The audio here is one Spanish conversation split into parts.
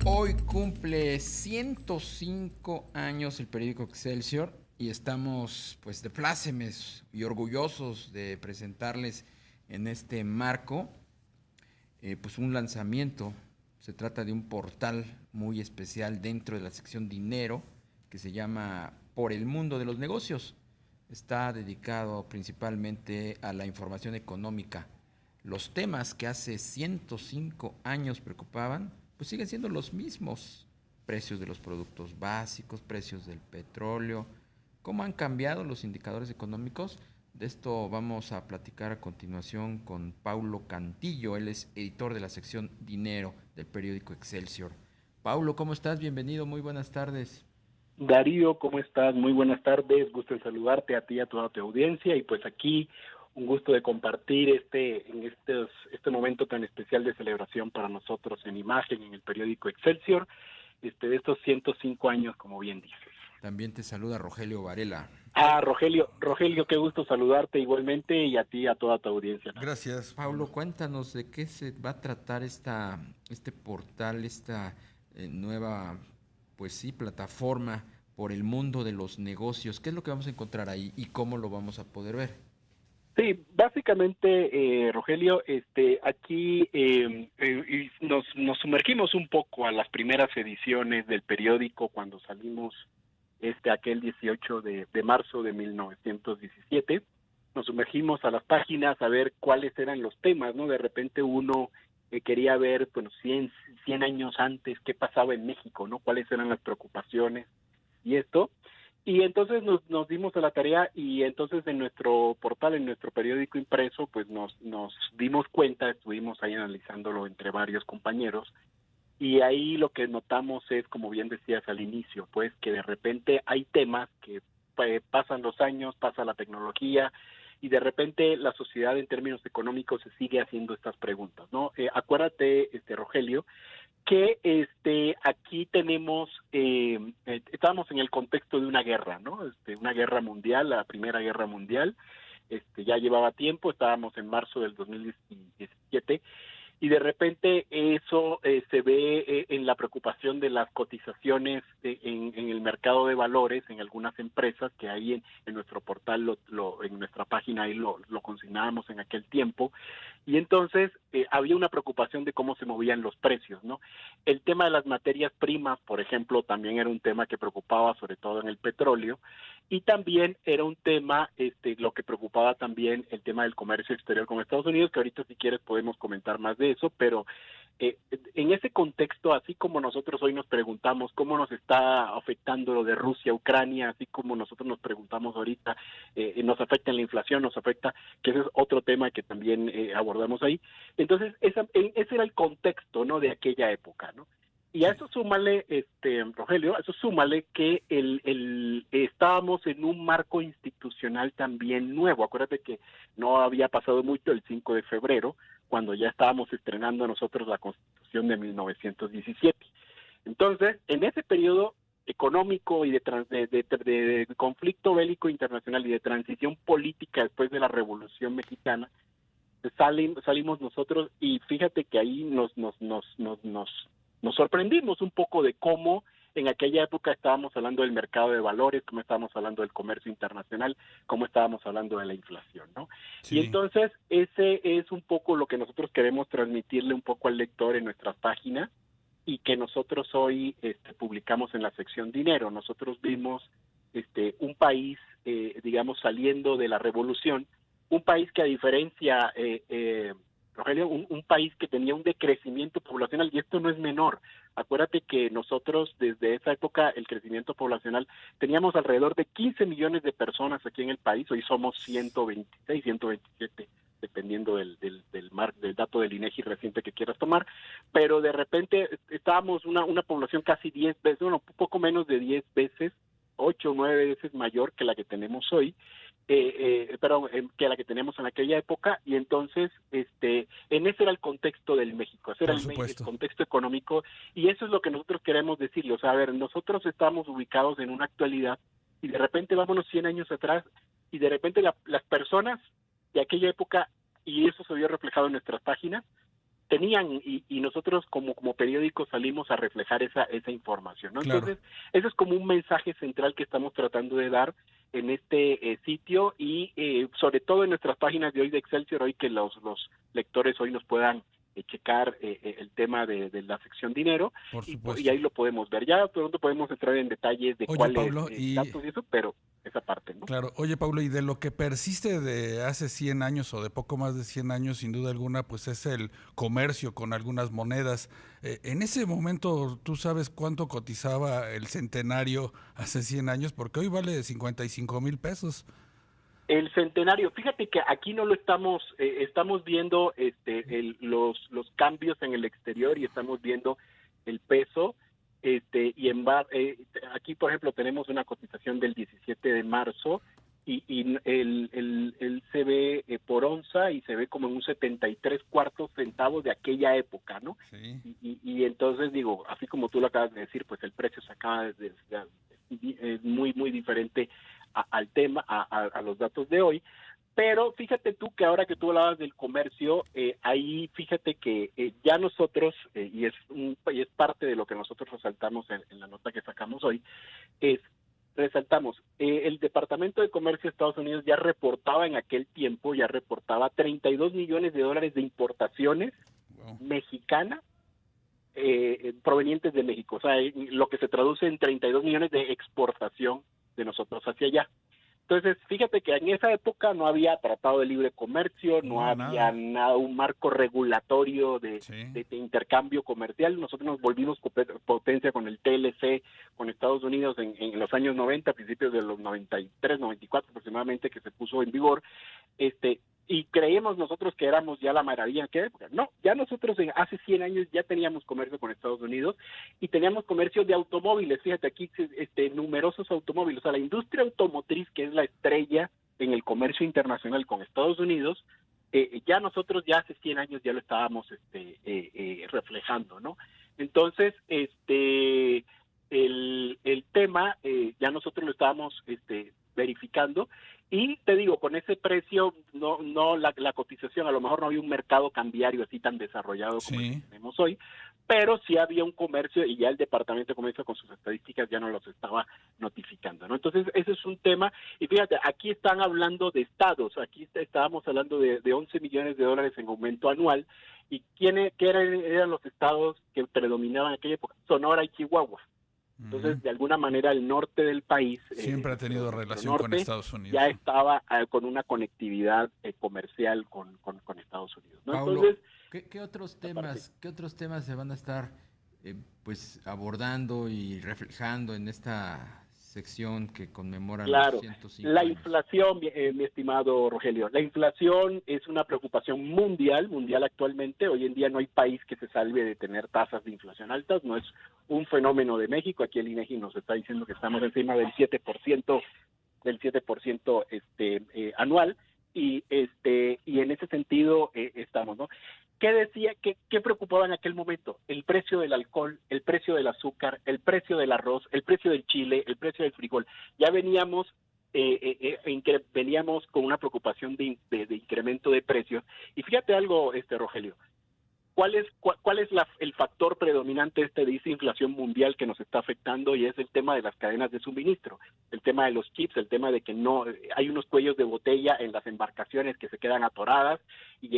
Hoy cumple 105 años el periódico Excelsior y estamos pues de plácemes y orgullosos de presentarles en este marco pues un lanzamiento. Se trata de un portal muy especial dentro de la sección Dinero que se llama Por el Mundo de los Negocios. Está dedicado principalmente a la información económica. Los temas que hace 105 años preocupaban, pues siguen siendo los mismos. Precios de los productos básicos, precios del petróleo, cómo han cambiado los indicadores económicos. De esto vamos a platicar a continuación con Paulo Cantillo. Él es editor de la sección Dinero del periódico Excelsior. Paulo, ¿cómo estás? Bienvenido, muy buenas tardes. Darío, ¿cómo estás? Muy buenas tardes, gusto en saludarte a ti y a toda tu audiencia, y pues aquí un gusto de compartir este momento tan especial de celebración para nosotros en imagen en el periódico Excelsior, de estos 105 años, como bien dices. También te saluda Rogelio Varela. Rogelio, qué gusto saludarte igualmente, y a ti y a toda tu audiencia también. Gracias, Paulo. Cuéntanos de qué se va a tratar este portal, esta nueva, pues sí, plataforma por el mundo de los negocios. ¿Qué es lo que vamos a encontrar ahí y cómo lo vamos a poder ver? Sí, básicamente, Rogelio, aquí nos sumergimos un poco a las primeras ediciones del periódico cuando salimos aquel 18 de marzo de 1917. Nos sumergimos a las páginas a ver cuáles eran los temas, ¿no? De repente uno quería ver, bueno, 100 años antes, qué pasaba en México, ¿no? Cuáles eran las preocupaciones y esto. Y entonces nos dimos a la tarea, y entonces en nuestro portal, en nuestro periódico impreso, pues nos dimos cuenta, estuvimos ahí analizándolo entre varios compañeros, y ahí lo que notamos es, como bien decías al inicio, pues que de repente hay temas que pasan los años, pasa la tecnología, y de repente la sociedad en términos económicos se sigue haciendo estas preguntas, ¿no? Acuérdate, Rogelio, que aquí tenemos, estábamos en el contexto de una guerra, ¿no? Una guerra mundial, la Primera Guerra Mundial, ya llevaba tiempo, estábamos en marzo del 2017, y de repente eso se ve en la preocupación de las cotizaciones en el mercado de valores en algunas empresas, que ahí en nuestro portal, en nuestra página ahí lo consignábamos en aquel tiempo. Y entonces había una preocupación de cómo se movían los precios, ¿no? El tema de las materias primas, por ejemplo, también era un tema que preocupaba, sobre todo en el petróleo, y también era un tema, lo que preocupaba también, el tema del comercio exterior con Estados Unidos, que ahorita si quieres podemos comentar más de eso, pero en ese contexto, así como nosotros hoy nos preguntamos cómo nos está afectando lo de Rusia, Ucrania, así como nosotros nos preguntamos ahorita, nos afecta en la inflación, nos afecta, que ese es otro tema que también abordamos ahí. Entonces, ese era el contexto, ¿no?, de aquella época, ¿no? Y a Sí. eso súmale, Rogelio, a eso súmale que estábamos en un marco institucional también nuevo. Acuérdate que no había pasado mucho el 5 de febrero, cuando ya estábamos estrenando nosotros la Constitución de 1917. Entonces, en ese periodo económico y de conflicto bélico internacional y de transición política después de la Revolución Mexicana, salimos nosotros, y fíjate que ahí nos sorprendimos un poco de cómo en aquella época estábamos hablando del mercado de valores, cómo estábamos hablando del comercio internacional, cómo estábamos hablando de la inflación, ¿no? Y Sí. entonces ese es un poco lo que nosotros queremos transmitirle un poco al lector en nuestras páginas, y que nosotros hoy publicamos en la sección Dinero. Nosotros vimos un país, digamos, saliendo de la revolución, un país que, a diferencia, Rogelio, un país que tenía un decrecimiento poblacional, y esto no es menor. Acuérdate que nosotros desde esa época el crecimiento poblacional, teníamos alrededor de 15 millones de personas aquí en el país, hoy somos 126, 127, dependiendo del dato del INEGI reciente que quieras tomar, pero de repente estábamos una población casi 10 veces, bueno, un poco menos de 10 veces, 8 o 9 veces mayor que la que tenemos hoy, que la que tenemos en aquella época. Y entonces en ese era el contexto del México, ese era Por el supuesto. contexto económico, y eso es lo que nosotros queremos decirle. O sea, a ver, nosotros estamos ubicados en una actualidad, y de repente vámonos 100 años atrás, y de repente las personas de aquella época, y eso se vio reflejado en nuestras páginas, tenían y nosotros como periódico salimos a reflejar esa información, ¿no? Claro. Entonces, eso es como un mensaje central que estamos tratando de dar en este sitio y sobre todo en nuestras páginas de hoy de Excelsior, hoy que los lectores hoy nos puedan checar el tema de la sección dinero Por y supuesto. ahí lo podemos ver. Ya pronto podemos entrar en detalles de Oye, cuáles Paulo, datos y eso, pero esa parte, ¿no? claro, oye Paulo, y de lo que persiste de hace 100 años o de poco más de 100 años, sin duda alguna, pues es el comercio con algunas monedas. En ese momento, ¿tú sabes cuánto cotizaba el centenario hace 100 años? Porque hoy vale 55,000 pesos. El centenario, fíjate que aquí no lo estamos, estamos viendo los cambios en el exterior y estamos viendo el peso, aquí por ejemplo tenemos una cotización del 17 de marzo y el se ve por onza y se ve como en un 73 cuartos centavos de aquella época, ¿no? Sí. Y entonces digo, así como tú lo acabas de decir, pues el precio se acaba es muy, muy diferente al tema, a los datos de hoy, pero fíjate tú que ahora que tú hablabas del comercio, ahí fíjate que ya nosotros, y es parte de lo que nosotros resaltamos en la nota que sacamos hoy, resaltamos, el Departamento de Comercio de Estados Unidos ya reportaba en aquel tiempo, ya reportaba 32 millones de dólares de importaciones mexicanas provenientes de México, o sea, lo que se traduce en 32 millones de exportación de nosotros hacia allá. Entonces, fíjate que en esa época no había tratado de libre comercio, no había nada, un marco regulatorio de intercambio comercial. Nosotros nos volvimos potencia con el TLC, con Estados Unidos en los años 90, principios de los 93, 94 aproximadamente, que se puso en vigor. Y creíamos nosotros que éramos ya la maravilla en aquella época. No, ya nosotros hace 100 años ya teníamos comercio con Estados Unidos y teníamos comercio de automóviles. Fíjate aquí, numerosos automóviles. O sea, la industria automotriz, que es la estrella en el comercio internacional con Estados Unidos, ya nosotros ya hace 100 años ya lo estábamos reflejando, ¿no? Entonces, el tema ya nosotros lo estábamos verificando. Y te digo, con ese precio, no la cotización, a lo mejor no había un mercado cambiario así tan desarrollado como el que tenemos hoy, pero sí había un comercio y ya el Departamento de Comercio con sus estadísticas ya nos los estaba notificando, ¿no? Entonces, ese es un tema. Y fíjate, aquí están hablando de estados, aquí estábamos hablando de 11 millones de dólares en aumento anual. ¿Y qué eran los estados que predominaban en aquella época? Sonora y Chihuahua. Entonces, de alguna manera, el norte del país siempre ha tenido relación con Estados Unidos. Ya estaba con una conectividad comercial con Estados Unidos, ¿no? Paulo, entonces, ¿qué otros temas se van a estar pues abordando y reflejando en esta sección que conmemora los 105 la años? inflación, mi estimado Rogelio, la inflación es una preocupación mundial actualmente. Hoy en día no hay país que se salve de tener tasas de inflación altas, no es un fenómeno de México. Aquí el INEGI nos está diciendo que estamos encima del 7% anual y en ese sentido estamos, ¿no? ¿Qué preocupaba en aquel momento? El precio del alcohol, el precio del azúcar, el precio del arroz, el precio del chile, el precio del frijol. Ya veníamos con una preocupación de incremento de precios. Y fíjate algo, Rogelio, ¿cuál es el factor predominante de esa inflación mundial que nos está afectando? Y es el tema de las cadenas de suministro, el tema de los chips, el tema de que no hay unos cuellos de botella en las embarcaciones que se quedan atoradas y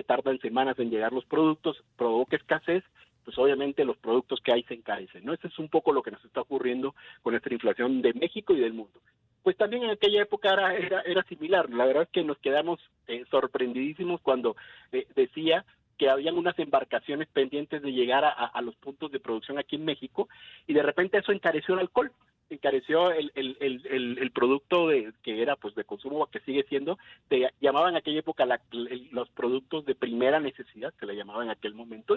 tardan semanas en llegar los productos, provoca escasez. Pues obviamente los productos que hay se encarecen, ¿no? Eso es un poco lo que nos está ocurriendo con esta inflación de México y del mundo. Pues también en aquella época era similar. La verdad es que nos quedamos sorprendidísimos cuando decía que habían unas embarcaciones pendientes de llegar a los puntos de producción aquí en México, y de repente eso encareció el alcohol, encareció el producto que era pues de consumo, que sigue siendo, llamaban en aquella época los productos de primera necesidad, se le llamaban en aquel momento,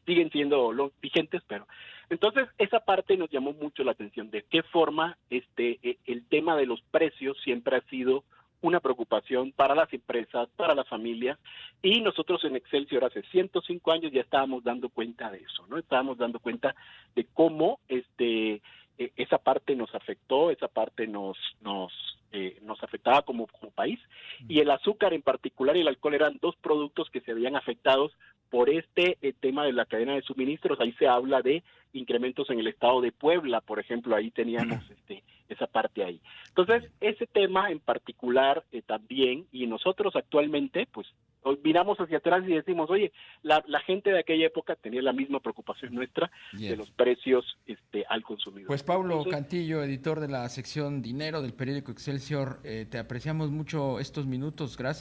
siguen siendo los vigentes, pero entonces esa parte nos llamó mucho la atención, de qué forma el tema de los precios siempre ha sido una preocupación para las empresas, para las familias, y nosotros en Excelsior hace 105 años ya estábamos dando cuenta de eso, ¿no? Estábamos dando cuenta de cómo esa parte nos afectó, esa parte nos nos afectaba como país, y el azúcar en particular y el alcohol eran dos productos que se habían afectados por este tema de la cadena de suministros. Ahí se habla de incrementos en el estado de Puebla, por ejemplo, ahí teníamos esa parte ahí. Entonces, ese tema en particular también, y nosotros actualmente, pues, miramos hacia atrás y decimos, oye, la gente de aquella época tenía la misma preocupación nuestra de los precios al consumidor. Pues Paulo Cantillo, editor de la sección Dinero del periódico Excelsior, te apreciamos mucho estos minutos, gracias.